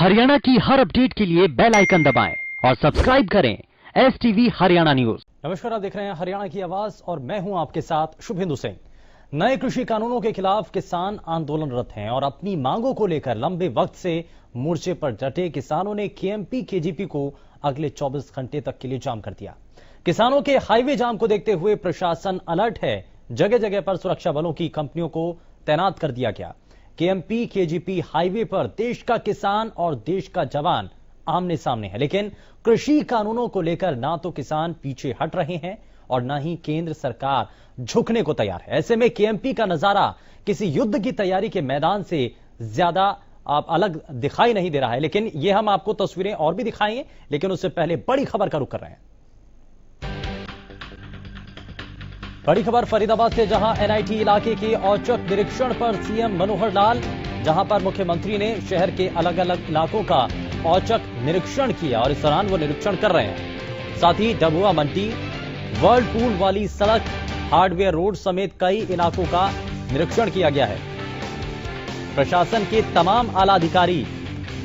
हरियाणा की हर अपडेट के लिए बेल आइकन दबाएं और सब्सक्राइब करें STV हरियाणा न्यूज। नमस्कार, आप देख रहे हैं हरियाणा की आवाज और मैं हूं आपके साथ शुभेंदु सिंह। नए कृषि कानूनों के खिलाफ किसान आंदोलनरत हैं और अपनी मांगों को लेकर लंबे वक्त से मोर्चे पर डटे किसानों ने KMP KGP को अगले 24 घंटे तक के लिए जाम कर दिया। किसानों के हाईवे जाम को देखते हुए प्रशासन अलर्ट है। जगह जगह पर सुरक्षा बलों की कंपनियों को तैनात कर दिया गया। KMP KGP हाईवे पर देश का किसान और देश का जवान आमने सामने है, लेकिन कृषि कानूनों को लेकर ना तो किसान पीछे हट रहे हैं और ना ही केंद्र सरकार झुकने को तैयार है। ऐसे में KMP का नजारा किसी युद्ध की तैयारी के मैदान से ज्यादा अलग दिखाई नहीं दे रहा है, लेकिन ये हम आपको तस्वीरें और भी दिखाएंगे। लेकिन उससे पहले बड़ी खबर का रुख कर रहे हैं। बड़ी खबर फरीदाबाद से, जहां NIT इलाके के औचक निरीक्षण पर CM मनोहर लाल, जहां पर मुख्यमंत्री ने शहर के अलग अलग इलाकों का औचक निरीक्षण किया और इस दौरान वो निरीक्षण कर रहे हैं। साथ ही डबुआ मंडी, वर्ल्ड पूल वाली सड़क, हार्डवेयर रोड समेत कई इलाकों का निरीक्षण किया गया है। प्रशासन के तमाम आला अधिकारी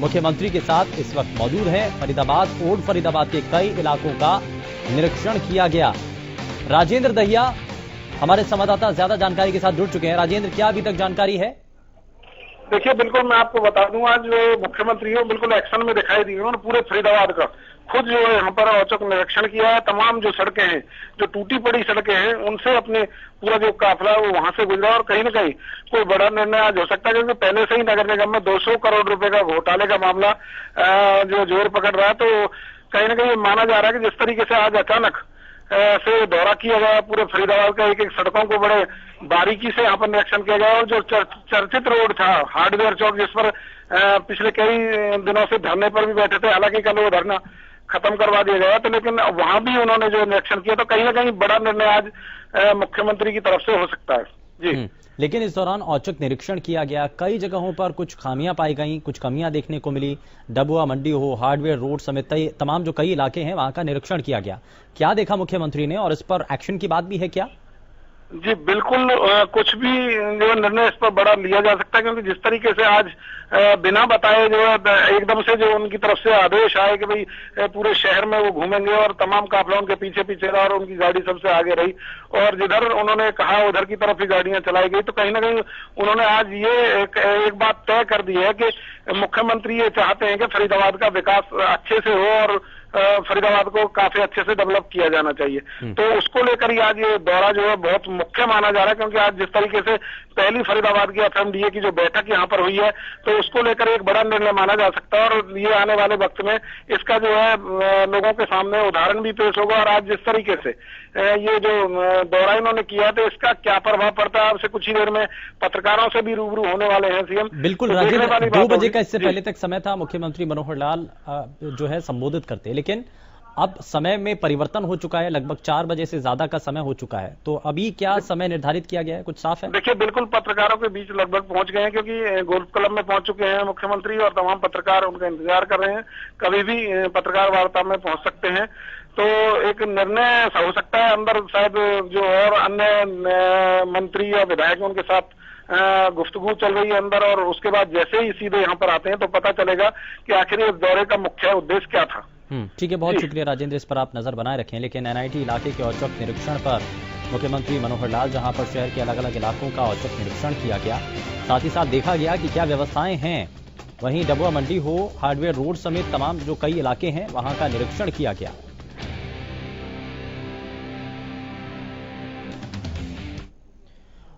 मुख्यमंत्री के साथ इस वक्त मौजूद हैं। फरीदाबाद, ओल्ड फरीदाबाद के कई इलाकों का निरीक्षण किया गया। राजेंद्र दहिया हमारे संवाददाता ज्यादा जानकारी के साथ जुड़ चुके हैं। राजेंद्र, क्या अभी तक जानकारी है? देखिए, बिल्कुल मैं आपको बता दूं, आज जो मुख्यमंत्री है बिल्कुल एक्शन में दिखाई दी है। पूरे फरीदाबाद का खुद जो है यहाँ पर औचक निरीक्षण किया है। तमाम जो सड़कें हैं, जो टूटी पड़ी सड़कें हैं, उनसे अपने पूरा जो काफिला है वो वहां से गुजरा और कहीं न कहीं कोई बड़ा निर्णय आज हो सकता है, क्योंकि पहले से ही नगर निगम में 200 करोड़ रुपए का घोटाले का मामला जो जोर पकड़ रहा है। तो कहीं न कहीं माना जा रहा है कि जिस तरीके से आज अचानक से दौरा किया गया पूरे फरीदाबाद का, एक एक सड़कों को बड़े बारीकी से यहाँ पर निरीक्षण किया गया और जो चर्चित रोड था हार्डवेयर चौक, जिस पर पिछले कई दिनों से धरने पर भी बैठे थे, हालांकि कल वो धरना खत्म करवा दिया गया था, लेकिन वहां भी उन्होंने जो निरीक्षण किया तो कहीं ना कहीं बड़ा निर्णय आज मुख्यमंत्री की तरफ से हो सकता है। जी, लेकिन इस दौरान औचक निरीक्षण किया गया, कई जगहों पर कुछ खामियां पाई गई, कुछ कमियां देखने को मिली। डबुआ मंडी हो, हार्डवेयर रोड समेत तमाम जो कई इलाके हैं वहां का निरीक्षण किया गया। क्या देखा मुख्यमंत्री ने और इस पर एक्शन की बात भी है क्या? जी बिल्कुल, कुछ भी जो निर्णय इस पर बड़ा लिया जा सकता है, क्योंकि जिस तरीके से आज बिना बताए जो है एकदम से जो उनकी तरफ से आदेश आए कि भाई पूरे शहर में वो घूमेंगे और तमाम काफिला उनके पीछे पीछे रहा और उनकी गाड़ी सबसे आगे रही और जिधर उन्होंने कहा उधर की तरफ ही गाड़ियां चलाई गई। तो कहीं ना कहीं उन्होंने आज ये एक बात तय कर दी है कि मुख्यमंत्री ये चाहते हैं कि फरीदाबाद का विकास अच्छे से हो और फरीदाबाद को काफी अच्छे से डेवलप किया जाना चाहिए। तो उसको लेकर ही आज ये दौरा जो है बहुत मुख्य माना जा रहा है, क्योंकि आज जिस तरीके से पहली फरीदाबाद की FMDA की जो बैठक यहाँ पर हुई है तो उसको लेकर एक बड़ा निर्णय माना जा सकता है और ये आने वाले वक्त में इसका जो है लोगों के सामने उदाहरण भी पेश होगा। और आज जिस तरीके से ये जो दौरा इन्होंने किया तो इसका क्या प्रभाव पड़ता है, आपसे कुछ ही देर में पत्रकारों से भी रूबरू होने वाले हैं CM। बिल्कुल राजेंद्र, 2 बजे का इससे पहले तक समय था, मुख्यमंत्री मनोहर लाल जो है संबोधित करते, लेकिन अब समय में परिवर्तन हो चुका है। लगभग 4 बजे से ज्यादा का समय हो चुका है, तो अभी क्या समय निर्धारित किया गया है, कुछ साफ है? देखिए, बिल्कुल पत्रकारों के बीच लगभग पहुंच गए हैं, क्योंकि गोल्फ क्लब में पहुंच चुके हैं मुख्यमंत्री और तमाम पत्रकार उनका इंतजार कर रहे हैं। कभी भी पत्रकार वार्ता में पहुंच सकते हैं, तो एक निर्णय हो सकता है। अंदर शायद जो और अन्य मंत्री या विधायक उनके साथ गुफ्तगू चल रही है अंदर, और उसके बाद जैसे ही सीधे यहाँ पर आते हैं तो पता चलेगा कि आखिर इस दौरे का मुख्य उद्देश्य क्या था। ठीक है, बहुत शुक्रिया राजेंद्र, इस पर आप नजर बनाए रखें। लेकिन NIT इलाके के औचक निरीक्षण पर मुख्यमंत्री मनोहर लाल, जहां पर शहर के अलग अलग इलाकों का औचक निरीक्षण किया गया, साथ ही साथ देखा गया कि क्या व्यवस्थाएं हैं। वहीं डबुआ मंडी हो, हार्डवेयर रोड समेत तमाम जो कई इलाके हैं वहां का निरीक्षण किया गया।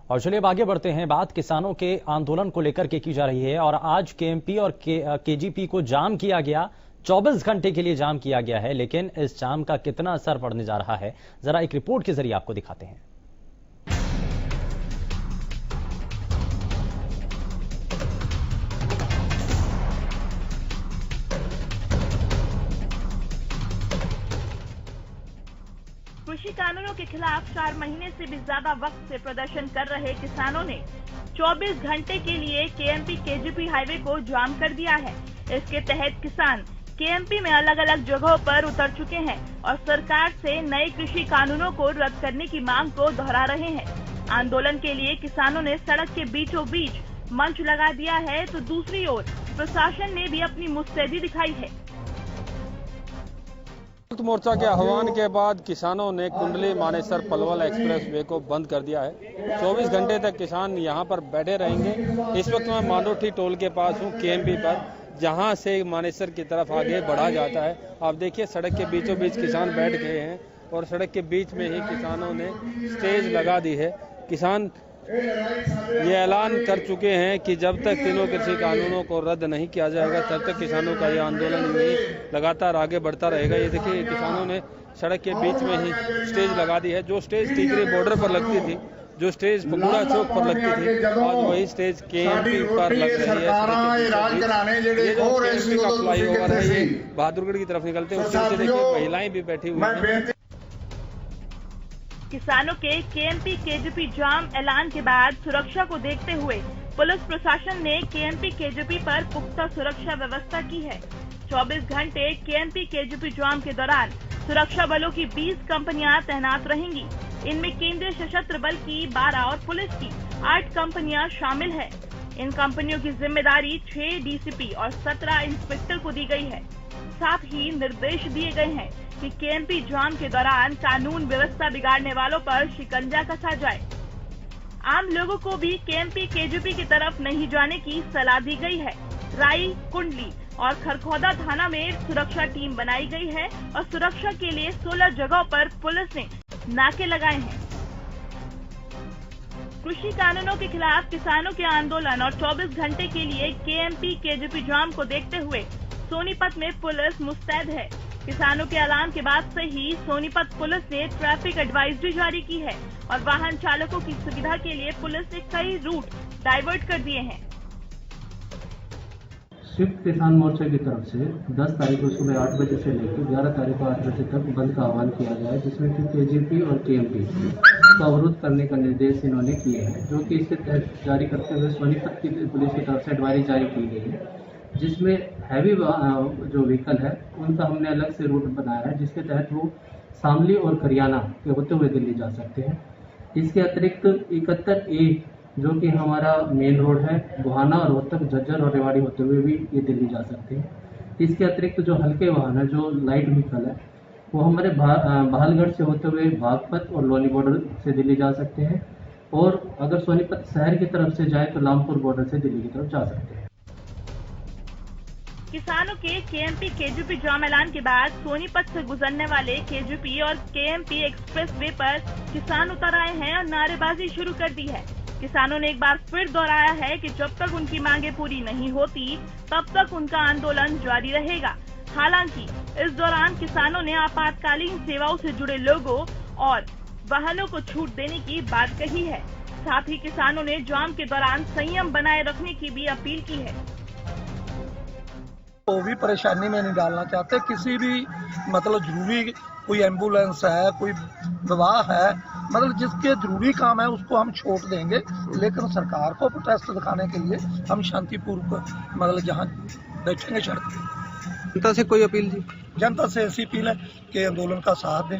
और चलिए अब आगे बढ़ते हैं। बात किसानों के आंदोलन को लेकर के की जा रही है और आज KMP और KGP को जाम किया गया, 24 घंटे के लिए जाम किया गया है। लेकिन इस जाम का कितना असर पड़ने जा रहा है, जरा एक रिपोर्ट के जरिए आपको दिखाते हैं। कृषि कानूनों के खिलाफ 4 महीने से भी ज्यादा वक्त से प्रदर्शन कर रहे किसानों ने 24 घंटे के लिए KMP KGP हाईवे को जाम कर दिया है। इसके तहत किसान KMP में अलग अलग जगहों पर उतर चुके हैं और सरकार से नए कृषि कानूनों को रद्द करने की मांग को दोहरा रहे हैं। आंदोलन के लिए किसानों ने सड़क के बीचों बीच मंच लगा दिया है, तो दूसरी ओर प्रशासन ने भी अपनी मुस्तैदी दिखाई है। संयुक्त मोर्चा के आह्वान के बाद किसानों ने कुंडली मानेसर पलवल एक्सप्रेस वे को बंद कर दिया है। 24 घंटे तक किसान यहां पर बैठे रहेंगे। इस वक्त मैं मांडोठी टोल के पास हूं, केएमपी पर, जहां से मानेसर की तरफ आगे बढ़ा जाता है। आप देखिए सड़क के बीचों बीच किसान बैठ गए हैं और सड़क के बीच में ही किसानों ने स्टेज लगा दी है। किसान ये ऐलान कर चुके हैं कि जब तक तीनों कृषि कानूनों को रद्द नहीं किया जाएगा तब तक किसानों का ये आंदोलन भी लगातार आगे बढ़ता रहेगा। ये देखिए किसानों ने सड़क के बीच में ही स्टेज लगा दी है। जो स्टेज टीकरी बॉर्डर पर लगती थी, जो स्टेज पगुड़ा चौक पर लगती थी, आज वही स्टेज केएमपी पर लग रही है। ये जो केएमपी का फ्लाईओवर है ये बहादुरगढ़ की तरफ निकलते हैं, उसके नीचे देखिए महिलाएं भी बैठी हुई हैं। किसानों के केएमपी केजीपी जाम ऐलान के बाद सुरक्षा को देखते हुए पुलिस प्रशासन ने केएमपी केजीपी पर पुख्ता सुरक्षा व्यवस्था की है। 24 घंटे केएमपी केजीपी जाम के दौरान सुरक्षा बलों की 20 कंपनियां तैनात रहेंगी। इनमें केंद्रीय सशस्त्र बल की 12 और पुलिस की 8 कंपनियां शामिल है। इन कंपनियों की जिम्मेदारी 6 डीसीपी और 17 इंस्पेक्टर को दी गई है। साथ ही निर्देश दिए गए हैं कि केएमपी जाम के दौरान कानून व्यवस्था बिगाड़ने वालों पर शिकंजा कसा जाए। आम लोगों को भी केएमपी केजीपी की तरफ नहीं जाने की सलाह दी गई है। राई, कुंडली और खरखौदा थाना में सुरक्षा टीम बनाई गई है और सुरक्षा के लिए 16 जगहों पर पुलिस ने नाके लगाए हैं। कृषि कानूनों के खिलाफ किसानों के आंदोलन और 24 घंटे के लिए केएमपी केजीपी जाम को देखते हुए सोनीपत में पुलिस मुस्तैद है। किसानों के ऐलान के बाद से ही सोनीपत पुलिस ने ट्रैफिक एडवाइजरी जारी की है और वाहन चालकों की सुविधा के लिए पुलिस ने कई रूट डाइवर्ट कर दिए हैं। संयुक्त किसान मोर्चा की तरफ से 10 तारीख को सुबह 8 बजे से लेकर 11 तारीख को 8 बजे तक बंद का आह्वान किया गया है, जिसमें कि केजीपी और केएमपी को अवरुद्ध करने का निर्देश इन्होंने किए हैं, जो कि इसके तहत जारी करते हुए सोनीपत की पुलिस की तरफ से एडवाइजरी जारी की गई है, जिसमें हैवी जो व्हीकल है उनका हमने अलग से रूट बनाया है, जिसके तहत वो शामली और करियाना के होते हुए दिल्ली जा सकते हैं। इसके अतिरिक्त 71A जो कि हमारा मेन रोड है, गोहाना और रोहतक, झज्जर और रेवाड़ी होते हुए भी ये दिल्ली जा सकते हैं। इसके अतिरिक्त जो हल्के वाहन है, जो लाइट व्हीकल है, वो हमारे बहालगढ़ से होते हुए बागपत और लोनी बॉर्डर से दिल्ली जा सकते हैं, और अगर सोनीपत शहर की तरफ से जाए तो लामपुर बॉर्डर से दिल्ली की तरफ जा सकते हैं। किसानों के केएमपी केजीपी जाम ऐलान के बाद सोनीपत से गुजरने वाले केजीपी और केएमपी एक्सप्रेस वे पर किसान उतर आए हैं और नारेबाजी शुरू कर दी है। किसानों ने एक बार फिर दोहराया है कि जब तक उनकी मांगे पूरी नहीं होती तब तक उनका आंदोलन जारी रहेगा। हालांकि इस दौरान किसानों ने आपातकालीन सेवाओं से जुड़े लोगों और वाहनों को छूट देने की बात कही है। साथ ही किसानों ने जाम के दौरान संयम बनाए रखने की भी अपील की है। वो भी परेशानी में नहीं डालना चाहते। किसी भी मतलब जरूरी कोई एम्बुलेंस है, कोई विवाह है, मतलब जिसके जरूरी काम है उसको हम छूट देंगे, लेकिन सरकार को प्रोटेस्ट दिखाने के लिए हम शांतिपूर्वक मतलब जहाँ बैठेंगे सड़क पे। जनता से कोई अपील जी? जनता से ऐसी अपील है कि आंदोलन का साथ दें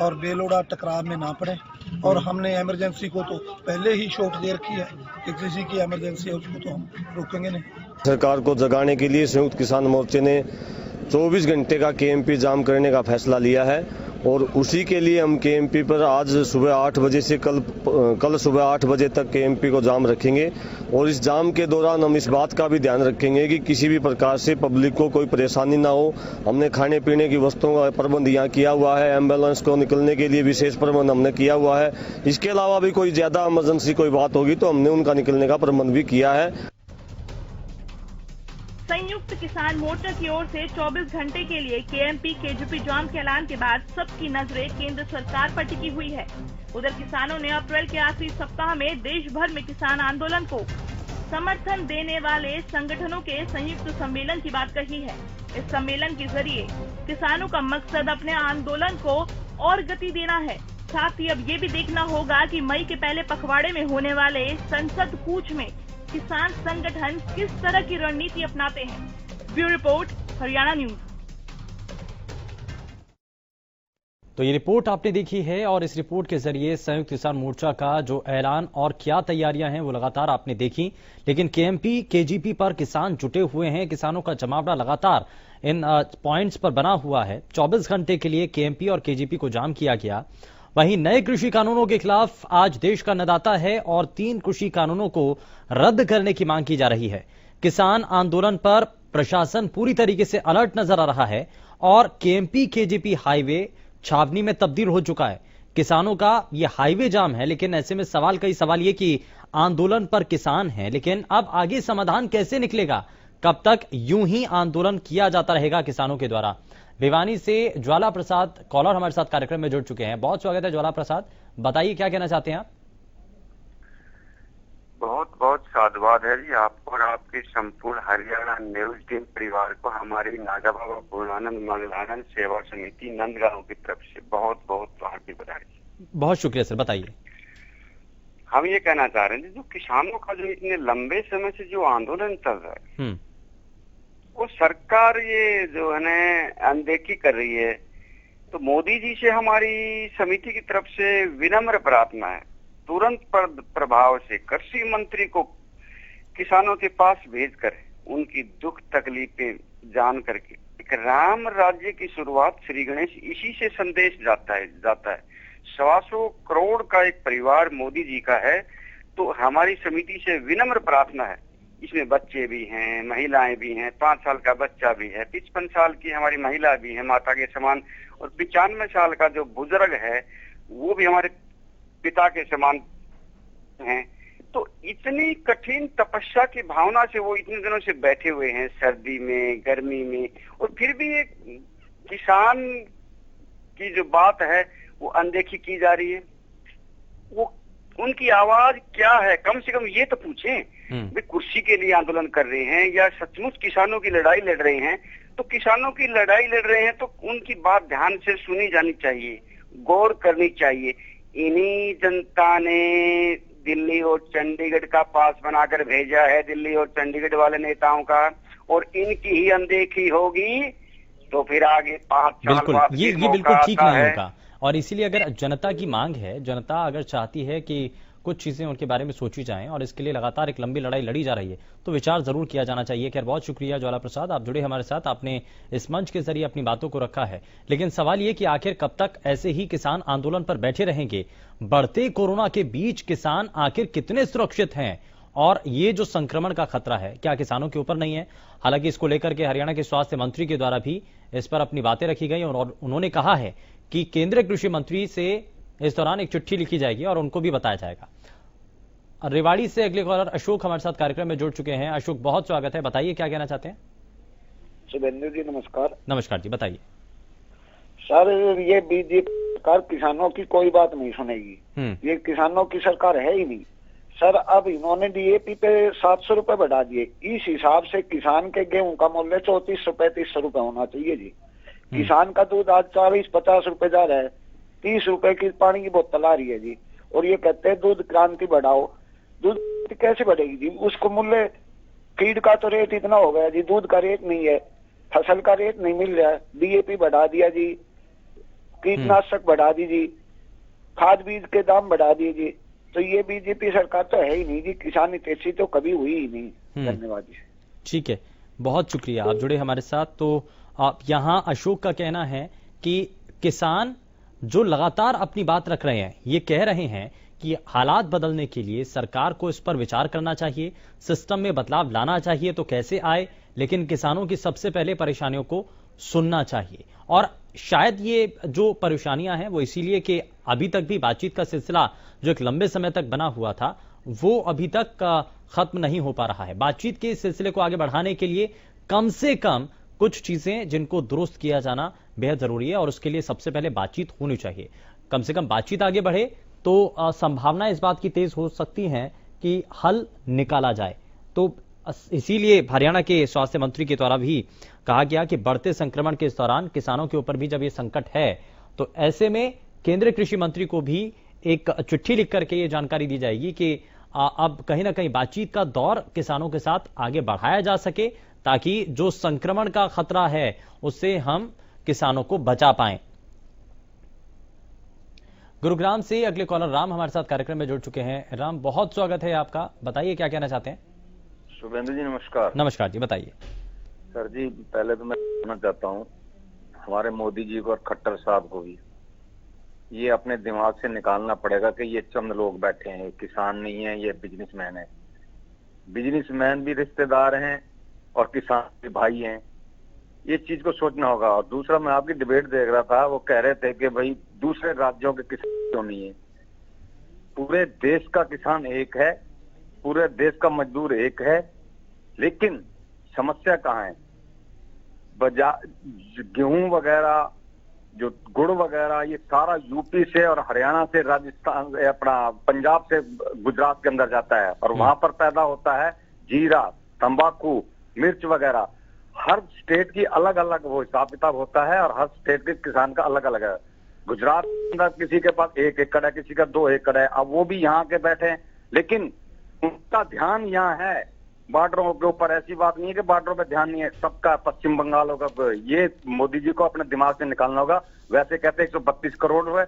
और बेलोड़ा टकराव में ना पड़े। और हमने इमरजेंसी को तो पहले ही छूट दे रखी है कि किसी की इमरजेंसी है उसको तो हम रोकेंगे नहीं। सरकार को जगाने के लिए संयुक्त किसान मोर्चे ने 24 घंटे का केएमपी जाम करने का फैसला लिया है, और उसी के लिए हम केएमपी पर आज सुबह 8 बजे से कल सुबह 8 बजे तक केएमपी को जाम रखेंगे। और इस जाम के दौरान हम इस बात का भी ध्यान रखेंगे कि किसी भी प्रकार से पब्लिक को कोई परेशानी ना हो। हमने खाने पीने की वस्तुओं का प्रबंध यहाँ किया हुआ है, एम्बुलेंस को निकलने के लिए विशेष प्रबंध हमने किया हुआ है। इसके अलावा भी कोई ज्यादा इमरजेंसी कोई बात होगी तो हमने उनका निकलने का प्रबंध भी किया है। संयुक्त किसान मोर्चा की ओर से 24 घंटे के लिए केएमपी केजीपी जाम के ऐलान के बाद सबकी नजरें केंद्र सरकार पर टिकी हुई है। उधर किसानों ने अप्रैल के आखिरी सप्ताह में देश भर में किसान आंदोलन को समर्थन देने वाले संगठनों के संयुक्त सम्मेलन की बात कही है। इस सम्मेलन के जरिए किसानों का मकसद अपने आंदोलन को और गति देना है। साथ ही अब ये भी देखना होगा कि मई के पहले पखवाड़े में होने वाले संसद कूच में किसान संगठन किस तरह की रणनीति अपनाते हैं। Bureau report, Haryana news. तो ये रिपोर्ट आपने देखी है और इस रिपोर्ट के जरिए संयुक्त किसान मोर्चा का जो ऐलान और क्या तैयारियां हैं वो लगातार आपने देखी। लेकिन केएमपी केजीपी पर किसान जुटे हुए हैं, किसानों का जमावड़ा लगातार इन पॉइंट्स पर बना हुआ है। 24 घंटे के लिए केएमपी और केजीपी को जाम किया गया। वहीं नए कृषि कानूनों के खिलाफ आज देश का नदाता है और 3 कृषि कानूनों को रद्द करने की मांग की जा रही है। किसान आंदोलन पर प्रशासन पूरी तरीके से अलर्ट नजर आ रहा है और केएमपी केजीपी हाईवे छावनी में तब्दील हो चुका है। किसानों का यह हाईवे जाम है, लेकिन ऐसे में कई सवाल ये कि आंदोलन पर किसान हैं, लेकिन अब आगे समाधान कैसे निकलेगा? कब तक यूं ही आंदोलन किया जाता रहेगा किसानों के द्वारा? भिवानी से ज्वाला प्रसाद कॉलर हमारे साथ कार्यक्रम में जुड़ चुके हैं। बहुत स्वागत है ज्वाला प्रसाद, बताइए क्या कहना चाहते हैं आप? बहुत बहुत साधुवाद है जी आपको और आपके संपूर्ण हरियाणा न्यूज टीम परिवार को हमारी नागा बाबा पूर्णानंद मंगलानंद सेवा समिति नंदगांव की तरफ से बहुत बहुत हार्दिक बधाई। बहुत शुक्रिया सर, बताइए। हम ये कहना चाह रहे हैं जो किसानों का जो इतने लंबे समय से जो आंदोलन चल रहा है वो सरकार ये जो है ना अनदेखी कर रही है। तो मोदी जी से हमारी समिति की तरफ से विनम्र प्रार्थना है, तुरंत प्रभाव से कृषि मंत्री को किसानों के पास भेजकर उनकी दुख तकलीफें जान करके एक राम राज्य की शुरुआत श्री गणेश इसी से संदेश जाता है 125 करोड़ का एक परिवार मोदी जी का है। तो हमारी समिति से विनम्र प्रार्थना है, इसमें बच्चे भी हैं, महिलाएं भी हैं, 5 साल का बच्चा भी है, 55 साल की हमारी महिला भी है माता के समान, और 95 साल का जो बुजुर्ग है वो भी हमारे पिता के समान हैं। तो इतनी कठिन तपस्या की भावना से वो इतने दिनों से बैठे हुए हैं, सर्दी में गर्मी में, और फिर भी एक किसान की जो बात है वो अनदेखी की जा रही है। वो उनकी आवाज क्या है, कम से कम ये तो पूछें वे कुर्सी के लिए आंदोलन कर रहे हैं या सचमुच किसानों की लड़ाई लड़ रहे हैं। तो किसानों की लड़ाई लड़ रहे हैं तो उनकी बात ध्यान से सुनी जानी चाहिए, गौर करनी चाहिए। इन्हीं जनता ने दिल्ली और चंडीगढ़ का पास बनाकर भेजा है, दिल्ली और चंडीगढ़ वाले नेताओं का, और इनकी ही अनदेखी होगी तो फिर आगे 5 साल बाद ये बिल्कुल ठीक नहीं होगा। और इसीलिए अगर जनता की मांग है, जनता अगर चाहती है कि कुछ चीजें उनके बारे में सोची जाएं और इसके लिए लगातार एक लंबी लड़ाई लड़ी जा रही है, तो विचार जरूर किया जाना चाहिए। खैर, बहुत शुक्रिया ज्वाला प्रसाद, आप जुड़े हमारे साथ, आपने इस मंच के जरिए अपनी बातों को रखा है। लेकिन सवाल ये कि आखिर कब तक ऐसे ही किसान आंदोलन पर बैठे रहेंगे? बढ़ते कोरोना के बीच किसान आखिर कितने सुरक्षित हैं और ये जो संक्रमण का खतरा है क्या किसानों के ऊपर नहीं है? हालांकि इसको लेकर के हरियाणा के स्वास्थ्य मंत्री के द्वारा भी इस पर अपनी बातें रखी गई और उन्होंने कहा है कि केंद्रीय कृषि मंत्री से इस दौरान एक चिट्ठी लिखी जाएगी और उनको भी बताया जाएगा। रेवाड़ी से अगले कॉलर अशोक हमारे साथ कार्यक्रम में जुड़ चुके हैं। अशोक, बहुत स्वागत है, बताइए क्या कहना चाहते हैं? शुभेंदु जी नमस्कार। नमस्कार जी, बताइए। सर, ये बीजेपी सरकार किसानों की कोई बात नहीं सुनेगी, ये किसानों की सरकार है ही नहीं। सर, अब इन्होंने डीएपी पे 700 रुपए बढ़ा दिए, इस हिसाब से किसान के गेहूं का मूल्य 3435 रुपए होना चाहिए जी। किसान का दूध आज 40-50 रुपए जा रहा है, 30 रुपए की पानी की बोतल आ रही है जी, और ये कहते हैं दूध क्रांति बढ़ाओ। दूध कैसे बढ़ेगी जी? उसको मूल्य, फीड का तो रेट इतना हो गया जी, दूध का रेट नहीं है, फसल का रेट नहीं मिल रहा है, डीएपी बढ़ा दिया जी, कीटनाशक बढ़ा दी जी, खाद बीज के दाम बढ़ा दिए जी। तो ये बीजेपी सरकार तो है ही नहीं जी, किसान हितैषी तो कभी हुई ही नहीं। धन्यवाद जी। ठीक है, बहुत शुक्रिया, आप जुड़े हमारे साथ। तो आप यहाँ अशोक का कहना है कि किसान जो लगातार अपनी बात रख रहे हैं, ये कह रहे हैं कि हालात बदलने के लिए सरकार को इस पर विचार करना चाहिए, सिस्टम में बदलाव लाना चाहिए, तो कैसे आए, लेकिन किसानों की सबसे पहले परेशानियों को सुनना चाहिए। और शायद ये जो परेशानियां हैं वो इसीलिए कि अभी तक भी बातचीत का सिलसिला जो एक लंबे समय तक बना हुआ था वो अभी तक खत्म नहीं हो पा रहा है। बातचीत के इस सिलसिले को आगे बढ़ाने के लिए कम से कम कुछ चीजें जिनको दुरुस्त किया जाना बेहद जरूरी है और उसके लिए सबसे पहले बातचीत होनी चाहिए। कम से कम बातचीत आगे बढ़े तो संभावना इस बात की तेज हो सकती है कि हल निकाला जाए। तो इसीलिए हरियाणा के स्वास्थ्य मंत्री के द्वारा भी कहा गया कि बढ़ते संक्रमण के इस दौरान किसानों के ऊपर भी जब ये संकट है तो ऐसे में केंद्रीय कृषि मंत्री को भी एक चिट्ठी लिख करके ये जानकारी दी जाएगी कि अब कहीं ना कहीं बातचीत का दौर किसानों के साथ आगे बढ़ाया जा सके ताकि जो संक्रमण का खतरा है उससे हम किसानों को बचा पाएं। गुरुग्राम से अगले कॉलर राम हमारे साथ कार्यक्रम में जुड़ चुके हैं। राम, बहुत स्वागत है आपका, बताइए क्या कहना चाहते हैं। शुभेंदु जी नमस्कार। नमस्कार जी, बताइए। सर जी, पहले तो मैं कहना चाहता हूँ हमारे मोदी जी को और खट्टर साहब को भी ये अपने दिमाग से निकालना पड़ेगा कि ये चंद लोग बैठे हैं, किसान नहीं है, ये बिजनेसमैन है। बिजनेसमैन भी रिश्तेदार हैं और किसान भी भाई हैं, ये चीज को सोचना होगा। और दूसरा, मैं आपकी डिबेट देख रहा था, वो कह रहे थे कि भाई दूसरे राज्यों के किसान क्यों नहीं है। पूरे देश का किसान एक है, पूरे देश का मजदूर एक है, लेकिन समस्या कहाँ है? गेहूं वगैरह, जो गुड़ वगैरह, ये सारा यूपी से और हरियाणा से, राजस्थान, अपना पंजाब से गुजरात के अंदर जाता है और वहां पर पैदा होता है जीरा, तंबाकू, मिर्च वगैरह। हर स्टेट की अलग अलग वो हिसाब किताब होता है और हर स्टेट के किसान का अलग अलग है। गुजरात के अंदर किसी के पास 1 एकड़ है, किसी का 2 एकड़ है। अब वो भी यहाँ के बैठे हैं, लेकिन उनका ध्यान यहाँ है बॉर्डरों के ऊपर। ऐसी बात नहीं है कि बॉर्डरों पे ध्यान नहीं है, सबका पश्चिम बंगाल होगा। ये मोदी जी को अपने दिमाग से निकालना होगा। वैसे कहते हैं 132 करोड़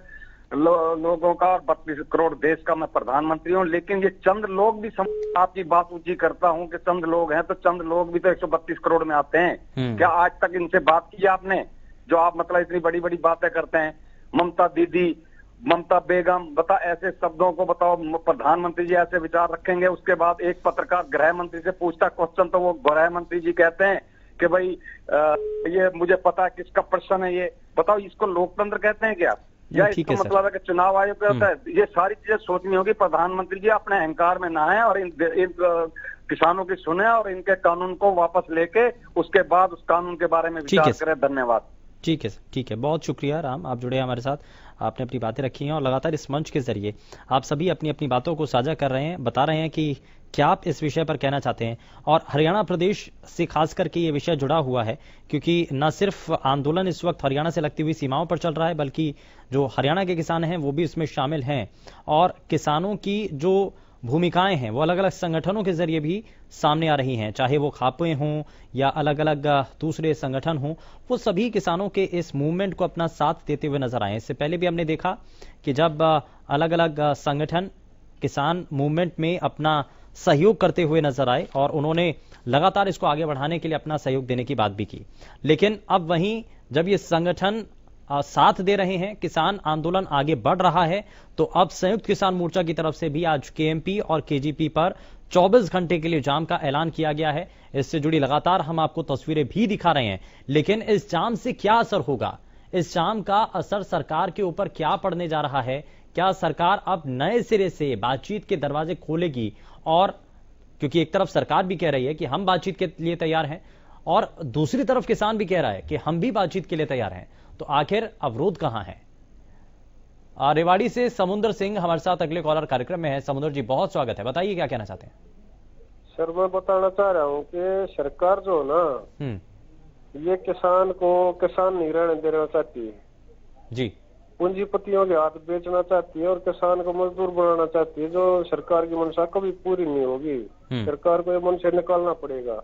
लोगों का और 32 करोड़ देश का मैं प्रधानमंत्री हूँ, लेकिन ये चंद लोग भी आपकी बात ऊंची करता हूँ कि चंद लोग हैं, तो चंद लोग भी तो 132 करोड़ में आते हैं। क्या आज तक इनसे बात की आपने? जो आप मतलब इतनी बड़ी बड़ी बातें करते हैं, ममता दीदी, ममता बेगम, बता ऐसे शब्दों को बताओ प्रधानमंत्री जी ऐसे विचार रखेंगे? उसके बाद एक पत्रकार गृह मंत्री से पूछता क्वेश्चन, तो वो गृह मंत्री जी कहते हैं कि भाई ये मुझे पता है किसका प्रश्न है, ये बताओ। इसको लोकतंत्र कहते हैं क्या? या इसका मतलब है कि चुनाव आयोग कहता है? ये सारी चीजें सोचनी होगी। प्रधानमंत्री जी अपने अहंकार में ना आए और इन किसानों की सुने और इनके कानून को वापस लेके उसके बाद उस कानून के बारे में विचार करें। धन्यवाद। ठीक है, ठीक है, बहुत शुक्रिया राम, आप जुड़े हमारे साथ, आपने अपनी बातें रखी हैं और लगातार इस मंच के जरिए आप सभी अपनी अपनी बातों को साझा कर रहे हैं, बता रहे हैं कि क्या आप इस विषय पर कहना चाहते हैं। और हरियाणा प्रदेश से खास करके ये विषय जुड़ा हुआ है, क्योंकि न सिर्फ आंदोलन इस वक्त हरियाणा से लगती हुई सीमाओं पर चल रहा है, बल्कि जो हरियाणा के किसान हैं वो भी इसमें शामिल हैं। और किसानों की जो भूमिकाएं हैं वो अलग अलग संगठनों के जरिए भी सामने आ रही हैं, चाहे वो खापे हों या अलग अलग दूसरे संगठन हों, वो सभी किसानों के इस मूवमेंट को अपना साथ देते हुए नजर आए। इससे पहले भी हमने देखा कि जब अलग अलग संगठन किसान मूवमेंट में अपना सहयोग करते हुए नजर आए और उन्होंने लगातार इसको आगे बढ़ाने के लिए अपना सहयोग देने की बात भी की। लेकिन अब वहीं जब ये संगठन साथ दे रहे हैं, किसान आंदोलन आगे बढ़ रहा है, तो अब संयुक्त किसान मोर्चा की तरफ से भी आज केएमपी और केजीपी पर 24 घंटे के लिए जाम का ऐलान किया गया है। इससे जुड़ी लगातार हम आपको तस्वीरें भी दिखा रहे हैं। लेकिन इस जाम से क्या असर होगा, इस जाम का असर सरकार के ऊपर क्या पड़ने जा रहा है? क्या सरकार अब नए सिरे से बातचीत के दरवाजे खोलेगी? और क्योंकि एक तरफ सरकार भी कह रही है कि हम बातचीत के लिए तैयार हैं और दूसरी तरफ किसान भी कह रहा है कि हम भी बातचीत के लिए तैयार हैं, तो आखिर अवरोध कहां है? रेवाड़ी से समुद्र सिंह हमारे साथ अगले कॉलर कार्यक्रम में है। समुद्र जी, बहुत स्वागत है, बताइए क्या कहना चाहते हैं। सर, मैं बताना चाह रहा हूँ कि सरकार जो है ना, ये किसान को किसान नहीं रहने देना चाहती है जी, पूंजीपतियों के हाथ बेचना चाहती है और किसान को मजदूर बनाना चाहती है, जो सरकार की मंशा कभी पूरी नहीं होगी। सरकार को ये मन से निकालना पड़ेगा,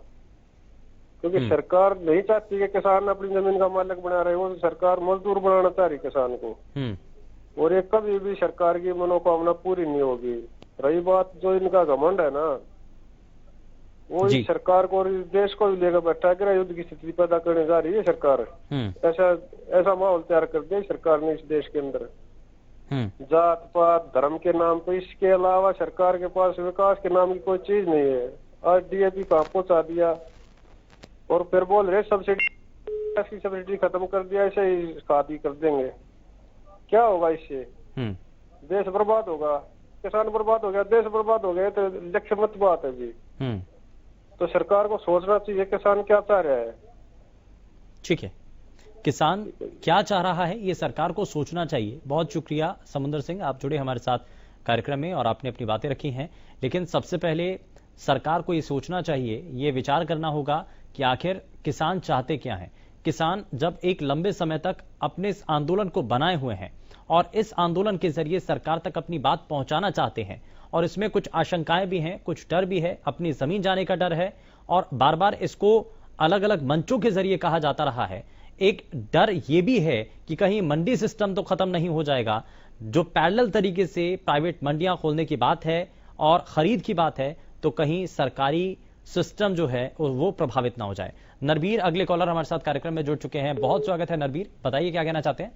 क्योंकि सरकार नहीं चाहती कि किसान अपनी जमीन का मालिक बना रहे, वो सरकार मजदूर बनाना चाह रही किसान को, और ये कभी भी सरकार की मनोकामना पूरी नहीं होगी। रही बात जो इनका घमंड है ना, वो इस सरकार को और इस देश को भी लेकर बैठा कर युद्ध की स्थिति पैदा करने जा रही है सरकार। ऐसा माहौल तैयार कर दिया सरकार ने इस देश के अंदर, जात पात धर्म के नाम पर। इसके अलावा सरकार के पास विकास के नाम की कोई चीज नहीं है। आज डीएपी कहाँ पहुंचा दिया और फिर बोल रहे सब्सिडी खत्म कर दिया, ऐसे ही खादी कर देंगे। क्या होगा इससे? देश बर्बाद होगा, किसान बर्बाद हो गया, देश बर्बाद हो गया, तो लक्ष्य मत बात है जी। तो सरकार को सोचना चाहिए किसान क्या चाह रहा है। ठीक है, किसान क्या चाह रहा है ये सरकार को सोचना चाहिए। बहुत शुक्रिया समुद्र सिंह, आप जुड़े हमारे साथ कार्यक्रम में और आपने अपनी बातें रखी हैं। लेकिन सबसे पहले सरकार को ये सोचना चाहिए, ये विचार करना होगा कि आखिर किसान चाहते क्या हैं। किसान जब एक लंबे समय तक अपने इस आंदोलन को बनाए हुए हैं और इस आंदोलन के जरिए सरकार तक अपनी बात पहुंचाना चाहते हैं, और इसमें कुछ आशंकाएं भी हैं, कुछ डर भी है, अपनी जमीन जाने का डर है, और बार बार इसको अलग अलग मंचों के जरिए कहा जाता रहा है। एक डर ये भी है कि कहीं मंडी सिस्टम तो खत्म नहीं हो जाएगा, जो पैरेलल तरीके से प्राइवेट मंडियां खोलने की बात है और खरीद की बात है, तो कहीं सरकारी सिस्टम जो है वो प्रभावित ना हो जाए। नरबीर अगले कॉलर हमारे साथ कार्यक्रम में जुड़ चुके हैं। बहुत स्वागत है नरबीर, बताइए क्या कहना चाहते हैं।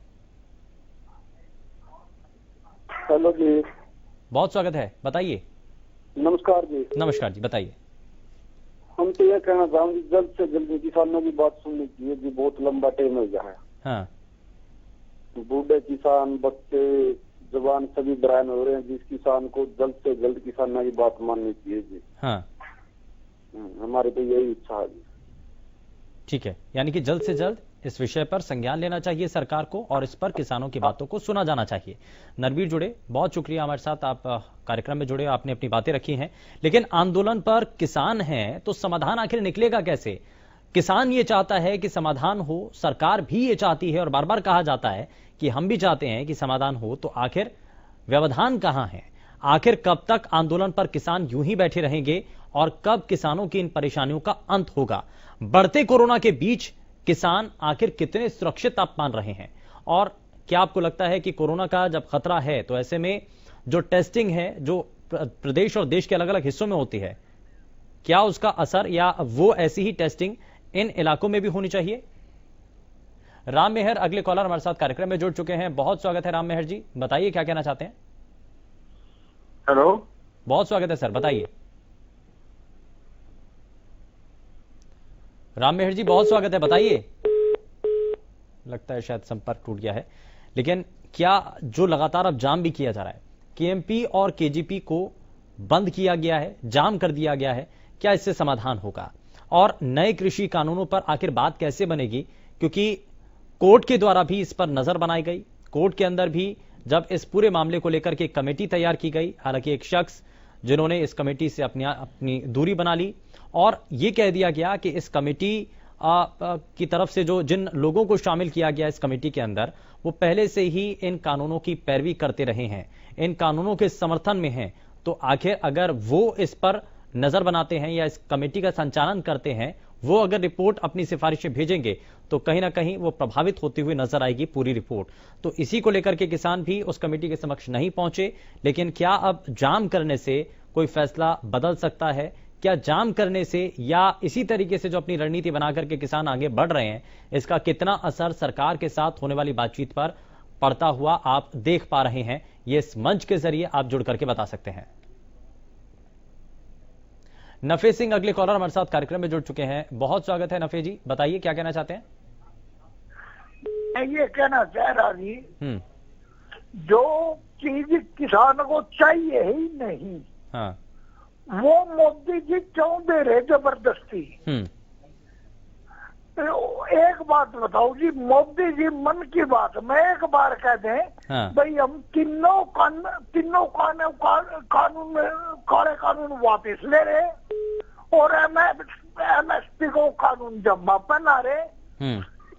हेलो जी, बहुत स्वागत है, बताइए। नमस्कार जी। नमस्कार जी, बताइए। हम तो यह कहना चाहेंगे जल्द से जल्द किसानों की बात सुननी चाहिए जी, बहुत लंबा टाइम हो गया है। हाँ। बूढ़े किसान, बच्चे, जवान सभी बरान हो रहे हैं। जिस किसान को जल्द से जल्द किसानों की बात माननी चाहिए जी। हाँ। हमारी तो यही इच्छा है जी। ठीक है, यानी कि जल्द से जल्द इस विषय पर संज्ञान लेना चाहिए सरकार को और इस पर किसानों की बातों को सुना जाना चाहिए। नरबीर जुड़े, बहुत शुक्रिया हमारे साथ, आप कार्यक्रम में जुड़े, आपने अपनी बातें रखी हैं। लेकिन आंदोलन पर किसान हैं तो समाधान आखिर निकलेगा कैसे? किसान ये चाहता है कि समाधान हो, सरकार भी ये चाहती है और बार बार कहा जाता है कि हम भी चाहते हैं कि समाधान हो, तो आखिर व्यवधान कहां है? आखिर कब तक आंदोलन पर किसान यूं ही बैठे रहेंगे और कब किसानों की इन परेशानियों का अंत होगा? बढ़ते कोरोना के बीच किसान आखिर कितने सुरक्षित आप मान रहे हैं? और क्या आपको लगता है कि कोरोना का जब खतरा है तो ऐसे में जो टेस्टिंग है जो प्रदेश और देश के अलग अलग हिस्सों में होती है, क्या उसका असर या वो ऐसी ही टेस्टिंग इन इलाकों में भी होनी चाहिए? राम मेहर अगले कॉलर हमारे साथ कार्यक्रम में जुड़ चुके हैं। बहुत स्वागत है राम मेहर जी, बताइए क्या कहना चाहते हैं। हेलो, बहुत स्वागत है सर, बताइए। राम मेहर जी बहुत स्वागत है, बताइए। लगता है शायद संपर्क टूट गया है। लेकिन क्या जो लगातार अब जाम भी किया जा रहा है, केएमपी और केजीपी को बंद किया गया है, जाम कर दिया गया है, क्या इससे समाधान होगा? और नए कृषि कानूनों पर आखिर बात कैसे बनेगी? क्योंकि कोर्ट के द्वारा भी इस पर नजर बनाई गई, कोर्ट के अंदर भी जब इस पूरे मामले को लेकर के एक कमेटी तैयार की गई, हालांकि एक शख्स जिन्होंने इस कमेटी से अपनी दूरी बना ली और यह कह दिया गया कि इस कमेटी की तरफ से जो जिन लोगों को शामिल किया गया इस कमेटी के अंदर, वो पहले से ही इन कानूनों की पैरवी करते रहे हैं, इन कानूनों के समर्थन में हैं। तो आखिर अगर वो इस पर नजर बनाते हैं या इस कमेटी का संचालन करते हैं, वो अगर रिपोर्ट अपनी सिफारिशें भेजेंगे तो कहीं ना कहीं वो प्रभावित होती हुई नजर आएगी पूरी रिपोर्ट। तो इसी को लेकर के किसान भी उस कमेटी के समक्ष नहीं पहुंचे। लेकिन क्या अब जाम करने से कोई फैसला बदल सकता है? क्या जाम करने से या इसी तरीके से जो अपनी रणनीति बनाकर के किसान आगे बढ़ रहे हैं, इसका कितना असर सरकार के साथ होने वाली बातचीत पर पड़ता हुआ आप देख पा रहे हैं? ये इस मंच के जरिए आप जुड़ करके बता सकते हैं। नफे सिंह अगले कॉलर हमारे साथ कार्यक्रम में जुड़ चुके हैं। बहुत स्वागत है नफे जी, बताइए क्या कहना चाहते हैं। मैं ये कहना चाह रहा जी, जो चीज किसान को चाहिए ही नहीं, हाँ, वो मोदी जी क्यों दे रहे जबरदस्ती? एक बात बताओ जी, मोदी जी मन की बात मैं एक बार कह दें, हाँ, भाई हम तीनों कानून काले कानून वापस ले रहे और एमएसपी को कानून जमा बना रहे,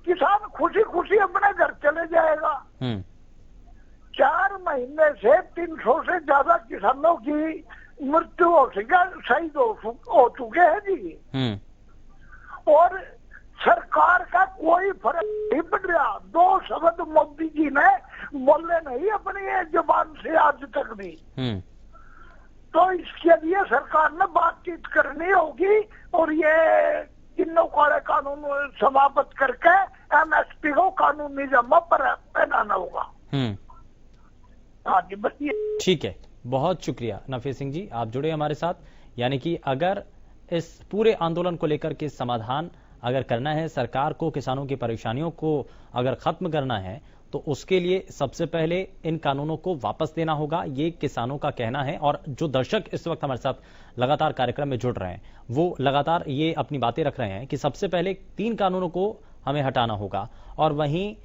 किसान खुशी खुशी अपने घर चले जाएगा। 4 महीने से 300 से ज्यादा किसानों की मृत्यु हो चुकी, शहीद हो चुके हैं जी, और सरकार का कोई फर्क नहीं पड़ रहा। 2 शब्द मोदी जी ने बोले नहीं अपनी जुबान से आज तक भी। तो इसके लिए सरकार ने बातचीत करनी होगी और ये तीनों काले कानून समाप्त करके एमएसपी को कानूनी जमा पर पहनाना होगा। हाँ जी, बस ये। ठीक है, बहुत शुक्रिया नफे सिंह जी, आप जुड़े हमारे साथ। यानी कि अगर इस पूरे आंदोलन को लेकर के समाधान अगर करना है, सरकार को किसानों की परेशानियों को अगर खत्म करना है, तो उसके लिए सबसे पहले इन कानूनों को वापस देना होगा, ये किसानों का कहना है। और जो दर्शक इस वक्त हमारे साथ लगातार कार्यक्रम में जुड़ रहे हैं, वो लगातार ये अपनी बातें रख रहे हैं कि सबसे पहले 3 कानूनों को हमें हटाना होगा और वहीं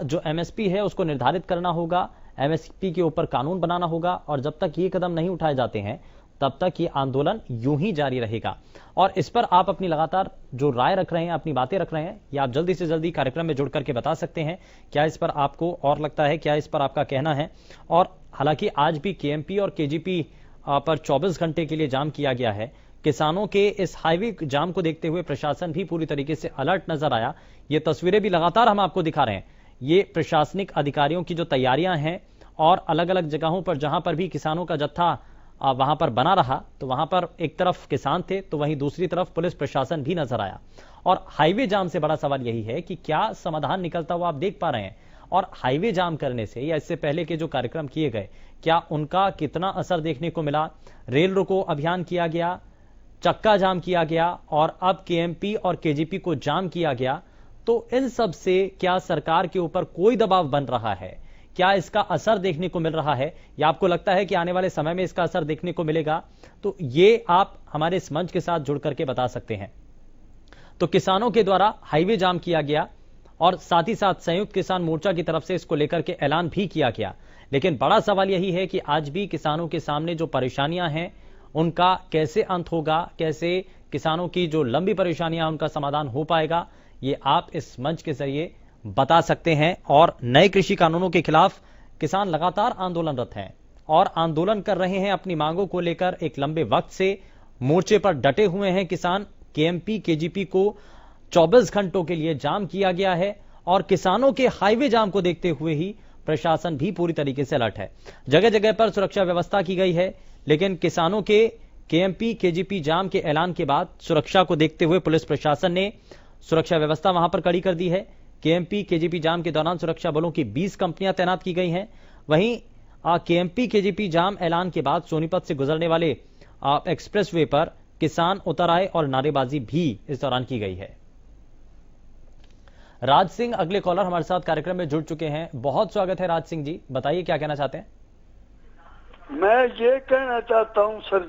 जो एमएसपी है उसको निर्धारित करना होगा, एमएसपी के ऊपर कानून बनाना होगा। और जब तक ये कदम नहीं उठाए जाते हैं तब तक ये आंदोलन यूं ही जारी रहेगा। और इस पर आप अपनी लगातार जो राय रख रहे हैं, अपनी बातें रख रहे हैं, या आप जल्दी से जल्दी कार्यक्रम में जुड़ करके बता सकते हैं क्या इस पर आपको और लगता है, क्या इस पर आपका कहना है। और हालांकि आज भी केएमपी और केजीपी पर 24 घंटे के लिए जाम किया गया है। किसानों के इस हाईवे जाम को देखते हुए प्रशासन भी पूरी तरीके से अलर्ट नजर आया। ये तस्वीरें भी लगातार हम आपको दिखा रहे हैं, ये प्रशासनिक अधिकारियों की जो तैयारियां हैं और अलग अलग जगहों पर जहां पर भी किसानों का जत्था वहां पर बना रहा, तो वहां पर एक तरफ किसान थे तो वहीं दूसरी तरफ पुलिस प्रशासन भी नजर आया। और हाईवे जाम से बड़ा सवाल यही है कि क्या समाधान निकलता हुआ आप देख पा रहे हैं, और हाईवे जाम करने से या इससे पहले के जो कार्यक्रम किए गए, क्या उनका कितना असर देखने को मिला? रेल रोको अभियान किया गया, चक्का जाम किया गया और अब केएमपी और केजीपी को जाम किया गया, तो इन सब से क्या सरकार के ऊपर कोई दबाव बन रहा है? क्या इसका असर देखने को मिल रहा है, या आपको लगता है कि आने वाले समय में इसका असर देखने को मिलेगा? तो ये आप हमारे इस मंच के साथ जुड़ करके बता सकते हैं। तो किसानों के द्वारा हाईवे जाम किया गया और साथ ही साथ संयुक्त किसान मोर्चा की तरफ से इसको लेकर के ऐलान भी किया गया, लेकिन बड़ा सवाल यही है कि आज भी किसानों के सामने जो परेशानियां हैं उनका कैसे अंत होगा, कैसे किसानों की जो लंबी परेशानियां उनका समाधान हो पाएगा, ये आप इस मंच के जरिए बता सकते हैं। और नए कृषि कानूनों के खिलाफ किसान लगातार आंदोलनरत हैं और आंदोलन कर रहे हैं अपनी मांगों को लेकर। एक लंबे वक्त से मोर्चे पर डटे हुए हैं किसान। केएमपी केजीपी को 24 घंटों के लिए जाम किया गया है और किसानों के हाईवे जाम को देखते हुए ही प्रशासन भी पूरी तरीके से अलर्ट है। जगह जगह पर सुरक्षा व्यवस्था की गई है, लेकिन किसानों के केएमपी केजीपी जाम के ऐलान के बाद सुरक्षा को देखते हुए पुलिस प्रशासन ने सुरक्षा व्यवस्था वहां पर कड़ी कर दी है। केएमपी केजीपी जाम के दौरान सुरक्षा बलों की 20 कंपनियां तैनात की गई हैं। वहीं केएमपी केजीपी जाम ऐलान के बाद सोनीपत से गुजरने वाले एक्सप्रेसवे पर किसान उतर आए और नारेबाजी भी इस दौरान की गई है। राज सिंह अगले कॉलर हमारे साथ कार्यक्रम में जुड़ चुके हैं। बहुत स्वागत है राज सिंह जी, बताइए क्या कहना चाहते हैं? मैं ये कहना चाहता हूं सर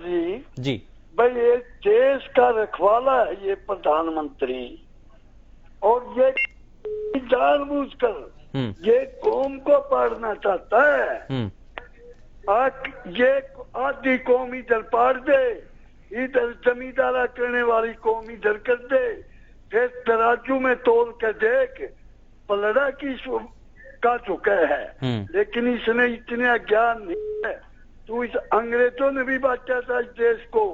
जी भाई, ये देश का रखवाला है ये प्रधानमंत्री, और ये जानबूझकर ये कौम को पाड़ना चाहता है। ये आधी कौम इधर पाड़ दे, इधर जमींदारा करने वाली कौम इधर कर दे, फिर तराजू में तोल के देख पलड़ा की का चुका है। लेकिन इसने इतने ज्ञान नहीं है। तू इस अंग्रेजों ने भी बांटा था इस देश को,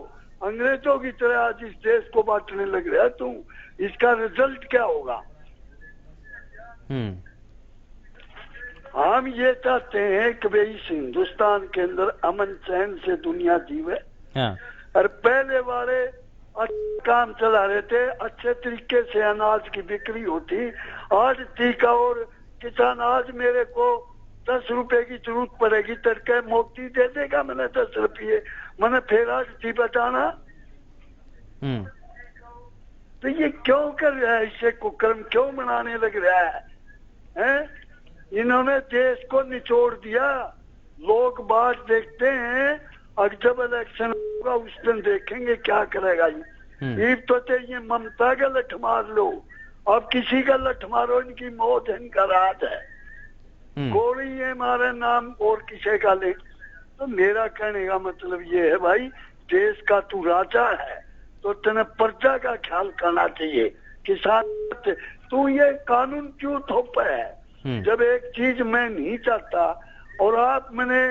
अंग्रेजों की तरह आज इस देश को बांटने लग रहा है तू। इसका रिजल्ट क्या होगा? हम ये चाहते हैं कि भाई इस हिंदुस्तान के अंदर अमन चैन से दुनिया जीवे। और पहले वाले काम चला रहे थे, अच्छे तरीके से अनाज की बिक्री होती। आज टीका और किसान, आज मेरे को 10 रुपए की जरूरत पड़ेगी, तड़के मोती दे देगा मैंने 10 रुपये, मैंने फिर आज टी बचाना। तो ये क्यों कर रहा है? इससे कुकर्म क्यों मनाने लग रहा है? इन्होंने देश को निचोड़ दिया। लोग बात देखते हैं और जब इलेक्शन होगा उस दिन देखेंगे क्या करेगा ये। तो ये ममता का लठ मार लो, अब किसी का लठ मारो, इनकी मौत इनका राज है। गोली ये मारे नाम और किसी का ले। तो मेरा कहने का मतलब ये है भाई, देश का तू राजा है तो तेने प्रजा का ख्याल करना चाहिए। किसान तू ये कानून क्यों थोपा है? जब एक चीज मैं नहीं चाहता और आप मैंने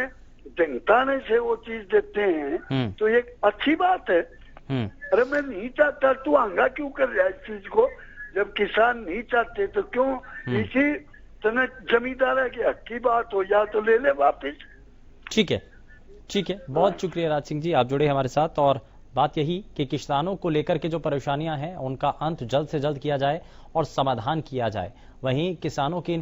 जनताने से वो चीज देते हैं तो ये अच्छी बात है। अरे मैं नहीं चाहता, तू आंगा क्यों कर रहा है इस चीज को? जब किसान नहीं चाहते तो क्यों? इसी तरह जमींदारा की हक की बात हो या तो ले ले वापिस। ठीक है, ठीक है, बहुत शुक्रिया राज सिंह जी, आप जुड़े हमारे साथ। और बात यही कि किसानों को लेकर के जो परेशानियां हैं उनका अंत जल्द से जल्द किया जाए और समाधान किया जाए। वहीं किसानों की इन